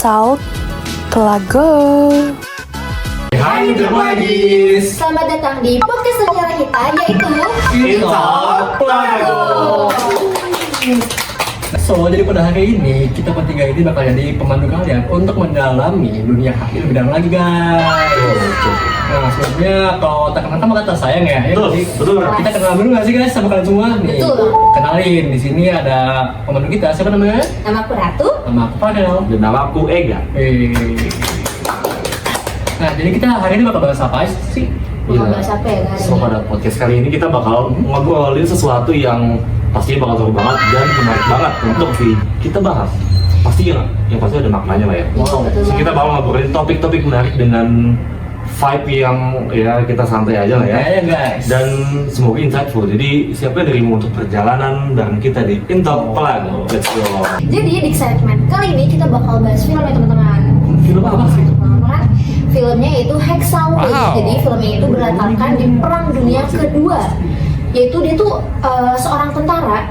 Talk Telaga. Hai Dermagis, Selamat datang di podcast sejarah kita, yaitu kita Telaga. So, jadi pada hari ini kita bertiga ini bakal jadi pemandu kalian untuk mendalami dunia HI lebih dalam lagi, guys. Nah, sebelumnya kalau tak kenal maka tak sayang ya. Betul. Kita kenal dulu nggak sih guys sama kalian semua? Nih, Betul. kenalin di sini ada pemandu kita. Siapa namanya? nama aku Ratu. Nama aku Fadel. Dan nama aku Ega. Nah, jadi kita hari ini bakal bahas apa sih? Mau bahas apa ya hari So ini? pada podcast kali ini kita bakal ngobrolin sesuatu yang pastinya bakal seru banget dan menarik banget untuk kita bahas. Pasti yang pasti ada maknanya lah ya. Wow. So, kita bakal ngobrolin topik-topik menarik dengan vibe yang ya kita santai aja lah ya. Ya guys. Dan semoga insightful. Jadi siapa dirimu untuk perjalanan bareng kita di Intok Telaga. Let's go. Jadi di segmen kali ini kita bakal bahas film ya teman-teman. Film apa sih? Teman-teman, filmnya itu Hexaurus. Jadi filmnya itu berlatarkan di Perang Dunia Kedua. Yaitu dia tuh seorang tentara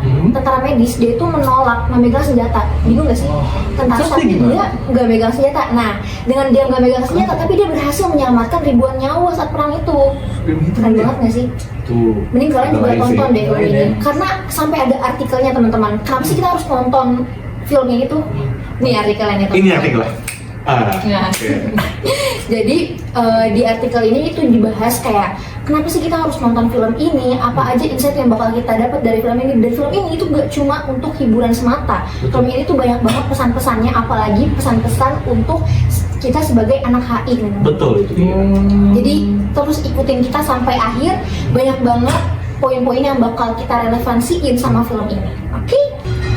medis, dia itu menolak memegang senjata. Bingung gak sih? Tentara Terus tapi dia gimana? dia nggak megang senjata. Nah, dengan dia nggak megang senjata, tapi dia berhasil menyelamatkan ribuan nyawa saat perang itu. Film itu Keren ya? banget gak sih? Tuh. Mending kalian juga Keren sih. tonton deh film Keren ini. ya. Karena sampai ada artikelnya teman-teman. Kenapa sih kita harus nonton film ini tuh? Nih artikelnya teman-teman. Ini artikelnya. Nah, Oke. jadi di artikel ini itu dibahas kayak kenapa sih kita harus nonton film ini, apa aja insight yang bakal kita dapat dari film ini. Dan film ini itu gak cuma untuk hiburan semata. Film ini tuh banyak banget pesan-pesannya, apalagi pesan-pesan untuk kita sebagai anak HI. Betul itu dia. Jadi terus ikutin kita sampai akhir, banyak banget poin-poin yang bakal kita relevansiin sama film ini. Oke?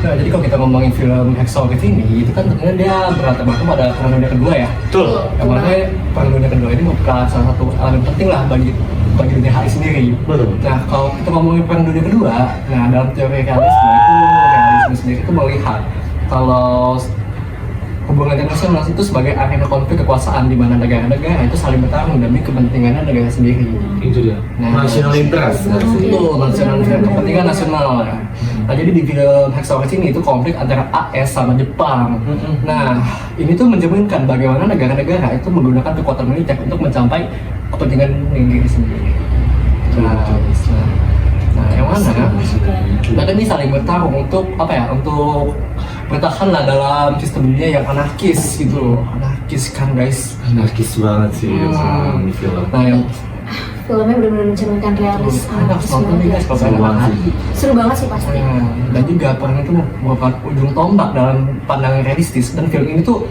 Nah, jadi kalau kita ngomongin film Hexaurus ini, itu kan tentunya dia berlatar belakang pada Perang Dunia Kedua ya. Betul. Yang mana Perang Dunia Kedua ini merupakan salah satu elemen penting lah bagi dunia HI sendiri. Betul. Nah, kalau kita ngomongin Perang Dunia Kedua, nah dalam teori realisme sendiri itu melihat kalau hubungan internasional itu sebagai arena konflik kekuasaan di mana negara-negara itu saling bertarung demi kepentingan negara sendiri. Itu dia. Nah, National interest. Betul, nasional kepentingan nasional. Nah, jadi di film Hexaurus ini itu konflik antara AS sama Jepang. Nah, ini tuh mencerminkan bagaimana negara-negara itu menggunakan kekuatan militer untuk mencapai kepentingan negeri sendiri. Nah, yang mana mereka ini saling bertarung untuk apa ya? Untuk bertahan lah dalam sistem dunia yang anarkis gitu. Anarkis kan guys. Anarkis banget sih di film. Nah, yang Filmnya benar-benar mencerminkan realis. harus nonton nih guys kalau Seru kalian banget anak sih. Seru banget sih pasti. dan juga perang itu merupakan ujung tombak dalam pandangan realistis, dan film ini tuh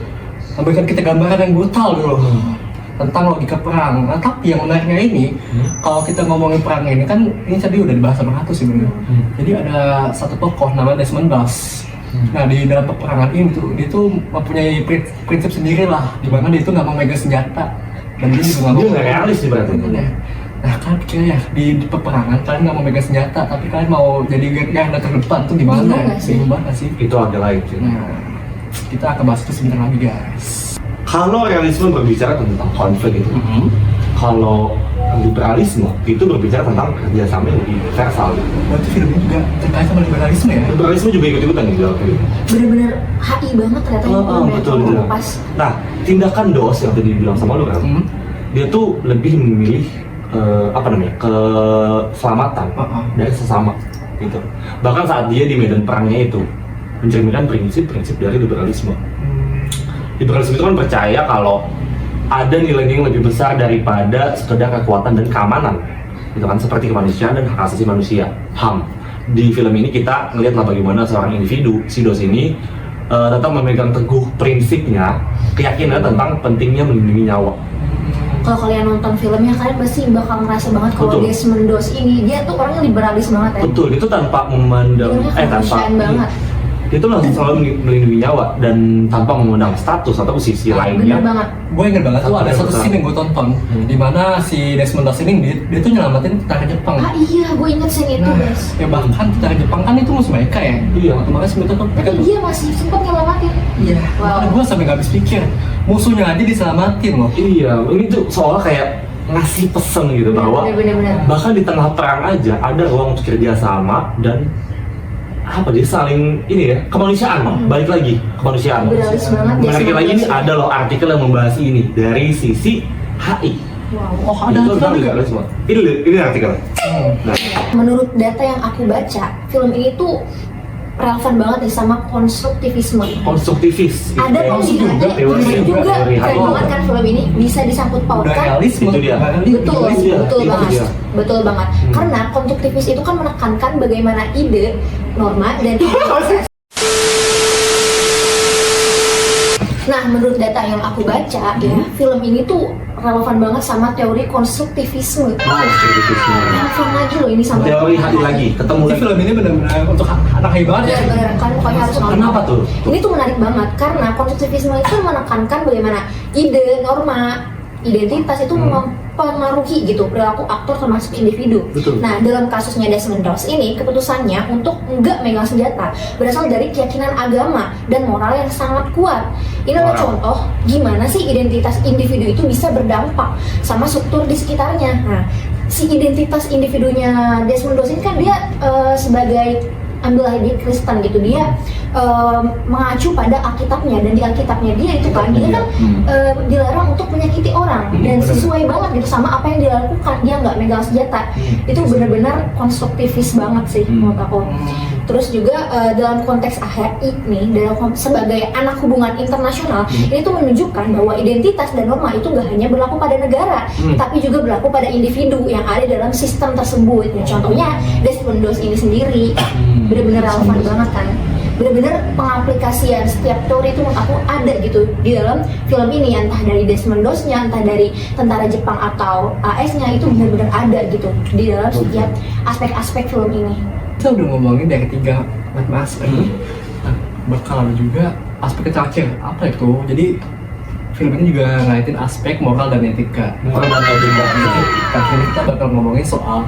memberikan kita gambaran yang brutal dulu tentang logika perang. Nah, tapi yang menariknya ini, kalau kita ngomongin perang ini kan ini tadi udah dibahas sama Ratu sih bener. Jadi ada satu tokoh namanya Desmond Doss. Nah, di dalam peperangan ini tuh dia tuh mempunyai prinsip sendiri lah, di mana dia tuh nggak mau megang senjata dan dia juga nggak Dia mau nggak realis sih berarti. Nah, kalian pikir ya di peperangan kalian nggak mau megang senjata, tapi kalian mau jadi garda terdepan tuh gimana? Bingung nggak sih? Bingung banget sih. Itu ada lain sih. Nah, kita akan bahas itu sebentar lagi guys. Kalau realisme berbicara tentang konflik itu, kalau liberalisme itu berbicara tentang kerjasama yang lebih universal. Berarti filmnya juga terkait sama liberalisme ya? Liberalisme juga ikut-ikutan di dalam film. Bener-bener HI banget ternyata ini filmnya. Betul. Pas. Nah, tindakan DOS yang tadi dibilang sama lu kan, dia tuh lebih memilih keselamatan dari sesama gitu. Bahkan saat dia di medan perangnya itu mencerminkan prinsip-prinsip dari liberalisme. Liberalisme itu kan percaya kalau ada nilai-nilai yang lebih besar daripada sekedar kekuatan dan keamanan, gitu kan, seperti kemanusiaan dan hak asasi manusia, HAM. Di film ini kita ngelihatlah bagaimana seorang individu, si DOS ini tetap memegang teguh prinsipnya, keyakinan tentang pentingnya melindungi nyawa. Kalau kalian nonton filmnya, kalian pasti bakal ngerasa banget kalau Betul. Desmond Doss ini dia tuh orangnya liberalis banget ya. Betul, itu tanpa memandang Filmnya kemanusiaan banget. itu langsung selalu melindungi nyawa dan tanpa memandang status atau posisi lainnya. Bener banget. Gue inget banget tuh ada satu Betul. scene yang gue tonton, di mana si Desmond Doss ini dia tuh nyelamatin tentara Jepang. Ah iya, gue inget scene itu Nah, guys. ya bahkan tentara Jepang kan itu musuh mereka ya. Iya. Otomatis mereka tuh mereka Tapi dia masih sempat nyelamatin. Iya. Wow. Makanya gue sampai gak habis pikir, musuhnya aja diselamatin loh. Iya, ini tuh seolah kayak ngasih pesen gitu bahwa Bener-bener. bahkan di tengah perang aja ada ruang untuk kerjasama dan apa dia saling ini ya, kemanusiaan, balik lagi kemanusiaan. Liberalis banget ya. Menarik lagi ini ada loh artikel yang membahas ini dari sisi HI. Wow. Oh, ada Itu juga. liberalisme. Ini artikel. Nah, Menurut data yang aku baca, film ini tuh relevan banget nih sama konstruktivisme. konstruktivis. Ada kan Teori juga, teori juga teori keren HI. banget kan film ini bisa disangkut Udah pautkan. realisme. Itu dia. Betul, dia, betul itu banget, dia. betul banget. Karena konstruktivis itu kan menekankan bagaimana ide, norma, dan proses. Nah, menurut data yang aku baca ya, film ini tuh relevan banget sama teori konstruktivisme. Konstruktivisme. Relevan lagi loh ini sama Teori HI lagi, ketemu Jadi lagi. film ini benar-benar untuk anak hebat ya. benar-benar kan pokoknya harus nonton. Kenapa tuh? Ini tuh menarik banget karena konstruktivisme itu menekankan bagaimana ide, norma, identitas itu mempengaruhi gitu perilaku aktor termasuk individu. Betul. Nah, dalam kasusnya Desmond Doss ini keputusannya untuk enggak megang senjata berasal dari keyakinan agama dan moral yang sangat kuat. Ini adalah Moral. contoh gimana sih identitas individu itu bisa berdampak sama struktur di sekitarnya. Nah, si identitas individunya Desmond Doss ini kan dia sebagai ambillah dia Kristen gitu, dia mengacu pada Alkitabnya, dan di Alkitabnya dia itu kan dia kan dilarang untuk menyakiti orang, dan sesuai banget gitu sama apa yang dia lakukan, dia nggak megang senjata. Itu benar-benar konstruktivis banget sih menurut aku. Terus juga dalam konteks HI nih, sebagai anak hubungan internasional, ini tuh menunjukkan bahwa identitas dan norma itu gak hanya berlaku pada negara, tapi juga berlaku pada individu yang ada dalam sistem tersebut. Ya, contohnya Desmond Doss ini sendiri benar-benar relevan banget kan. Benar-benar pengaplikasian setiap teori itu menurut aku ada gitu di dalam film ini, entah dari Desmond Doss-nya, entah dari tentara Jepang atau AS-nya, itu benar-benar ada gitu di dalam setiap aspek-aspek film ini. Kita udah ngomongin dari 3 macam aspek. Nah, bakal ada juga aspek terakhir, apa itu? Jadi film ini juga ngaitin aspek moral dan etika. Moral dan etika. Kali ini kita bakal ngomongin soal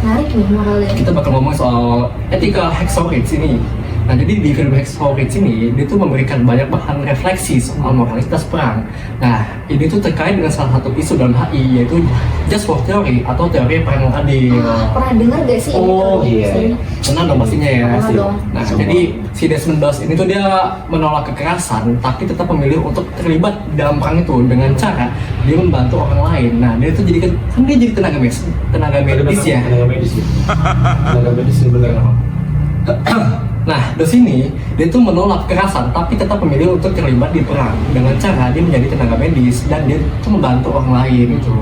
Menarik nih moralnya. kita bakal ngomongin soal etika Hacksaw Ridge ini. Nah, jadi di film Hacksaw Ridge ini, dia tuh memberikan banyak bahan refleksi soal moralitas perang. Nah, ini tuh terkait dengan salah satu isu dalam HI, yaitu Just War Theory atau teori perang yang adil. Pernah dengar gak sih Oh, ini? iya. Pernah dong pastinya ya. Pernah dong. Nah, jadi si Desmond Doss ini tuh dia menolak kekerasan, tapi tetap memilih untuk terlibat dalam perang itu dengan cara dia membantu orang lain. Nah, dia tuh jadi kan dia jadi tenaga medis ya. Tenaga medis ya. Tenaga medis ya benar. Nah, di sini dia tuh menolak kekerasan, tapi tetap memilih untuk terlibat di perang dengan cara dia menjadi tenaga medis dan dia tuh membantu orang lain gitu.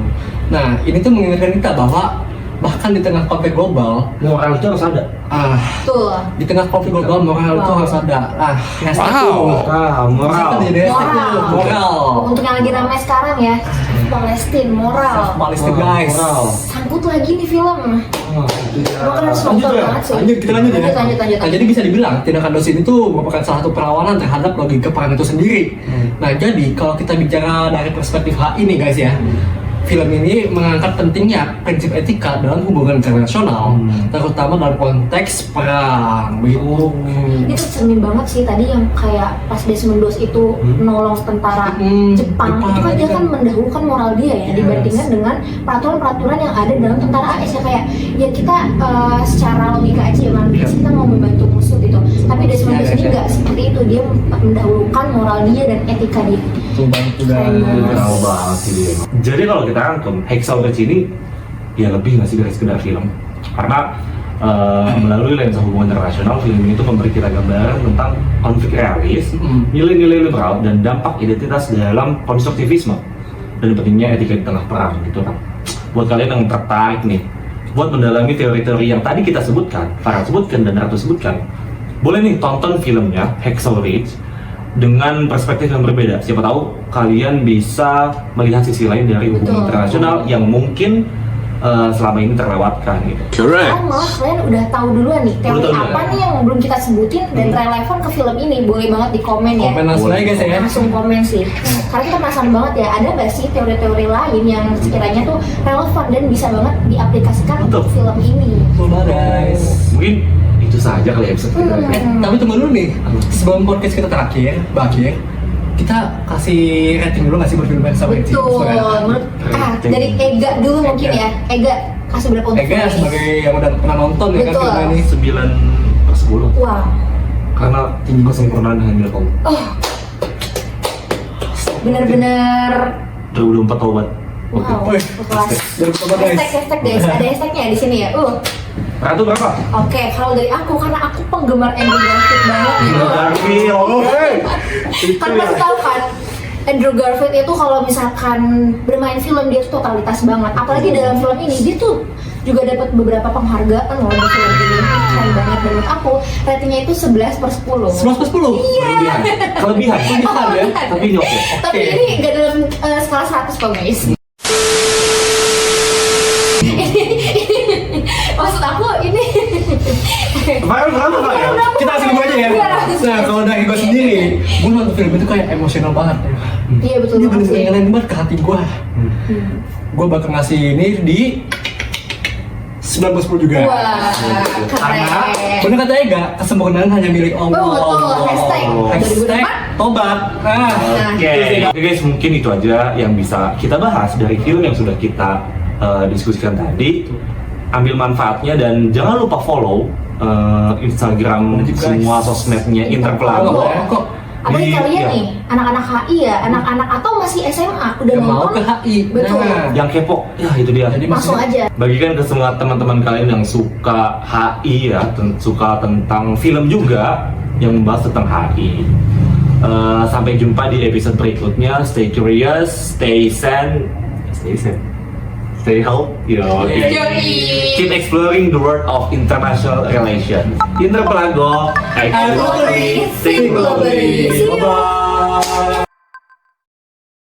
Nah, ini tuh mengingatkan kita bahwa bahkan di tengah konflik global, Moral itu harus ada. Tuh. di tengah konflik global moral itu Wow. harus ada. Hashtag Wow. tuh. Moral. Kita jadi hashtag tuh, Moral. moral. Untuk yang lagi ramai sekarang ya, Palestina, moral. Palestina guys. Moral. Sangkut lagi nih film. Oh, itu dia. Gue harus nonton banget sih. Lanjut, kita lanjut ya. Lanjut. Nah, jadi bisa dibilang tindakan Doss ini tuh merupakan salah satu perlawanan terhadap logika perang itu sendiri. Nah, jadi kalau kita bicara dari perspektif HI nih guys ya, film ini mengangkat pentingnya prinsip etika dalam hubungan internasional, terutama dalam konteks perang. Begitu. Itu cermin banget sih tadi yang kayak pas Desmond Doss itu menolong tentara Jepang, itu kan dia kan mendahulukan moral dia ya, dibandingkan dengan peraturan-peraturan yang ada dalam tentara AS ya, kayak ya kita secara logika aja ya manusia kita mau membantu musuh gitu, tapi Desmond Doss ini nggak seperti itu, dia mendahulukan moral dia dan etika dia. Tuh banget udah. Keren banget. Moral banget sih dia. Jadi kalau kita rangkum, Hacksaw Ridge ini ya lebih nggak sih dari sekedar film, karena melalui lensa hubungan internasional, film ini tuh memberi kita gambaran tentang konflik realis, nilai-nilai liberal, dan dampak identitas dalam konstruktivisme dan pentingnya etika di tengah perang gitu kan. Buat kalian yang tertarik nih buat mendalami teori-teori yang tadi kita sebutkan, Farah sebutkan dan Ratu sebutkan, boleh nih tonton filmnya Hacksaw Ridge dengan perspektif yang berbeda. Siapa tahu kalian bisa melihat sisi lain dari hubungan Betul. internasional yang mungkin selama ini terlewatkan gitu. Sekarang malah kalian udah tahu duluan nih teori Udah tahu apa duluan. nih yang belum kita sebutin dan relevan ke film ini, boleh banget di komen ya. Komen langsung aja guys ya. Langsung komen sih. Karena kita penasaran banget ya, ada nggak sih teori-teori lain yang sekiranya tuh relevan dan bisa banget diaplikasikan untuk Betul. film ini. Betul banget guys. Mungkin itu saja kali episode kita. Tapi tunggu dulu nih, sebelum podcast kita berakhir, kita kasih rating dulu nggak sih buat film Hacksaw Ridge? Betul. Menurut dari Ega dulu mungkin ya. Ega kasih berapa untuk Ega film ini? sebagai yang udah pernah nonton ya kan Betul. film ini. 9/10 10. Wow. Karena tinggi kesempurnaan dengan milik Allah. Oh. Bener-bener 2004 tobat. Oke. wow. Wih, Kelas. dari pertama guys. Hashtag guys, ada hashtagnya di sini ya. Ratu berapa? Oke, kalau dari aku karena aku penggemar Andrew Garfield banget gitu. Kan pasti tahu kan Andrew Garfield itu kalau misalkan bermain film dia tuh totalitas banget. Apalagi dalam film ini dia tuh juga dapat beberapa penghargaan loh di film ini. Keren banget menurut aku. Ratingnya itu 11/10. 11/10? Iya. Kelebihan ya. Tapi ini oke. Tapi ini nggak dalam skala 100 kok guys. Maksud aku ini Kemarin berapa Pak ya? Kita kasih gue aja ya. Iya. Nah, kalau dari gue sendiri, gue nonton film itu kayak emosional banget ya. Iya betul Ini banget bener-bener sih. ngelain banget ke hati gue. Gue bakal ngasih ini di 9/10 juga. Wah, Karena keren. bener kata Ega, kesempurnaan hanya milik Allah. Oh, betul. Hashtag Hashtag 2004. tobat. Nah, Oke guys, mungkin itu aja yang bisa kita bahas dari film yang sudah kita diskusikan tadi. Ambil manfaatnya dan jangan lupa follow Instagram Wajib, guys. semua sosmednya Interpelago. kok Apalagi kalian Iya. nih, anak-anak HI ya, anak-anak atau masih SMA udah Gak mau nonton, ke HI. Betul. Nah, Yang kepo, ya itu dia. jadi langsung maksudnya aja. Bagikan ke semua teman-teman kalian yang suka HI ya, suka tentang film juga yang membahas tentang HI. Sampai jumpa di episode berikutnya. Stay curious, stay sane, stay healthy. Yoi. Keep exploring the world of international relations. Interpelago, Globally, think globally. See you. Bye-bye.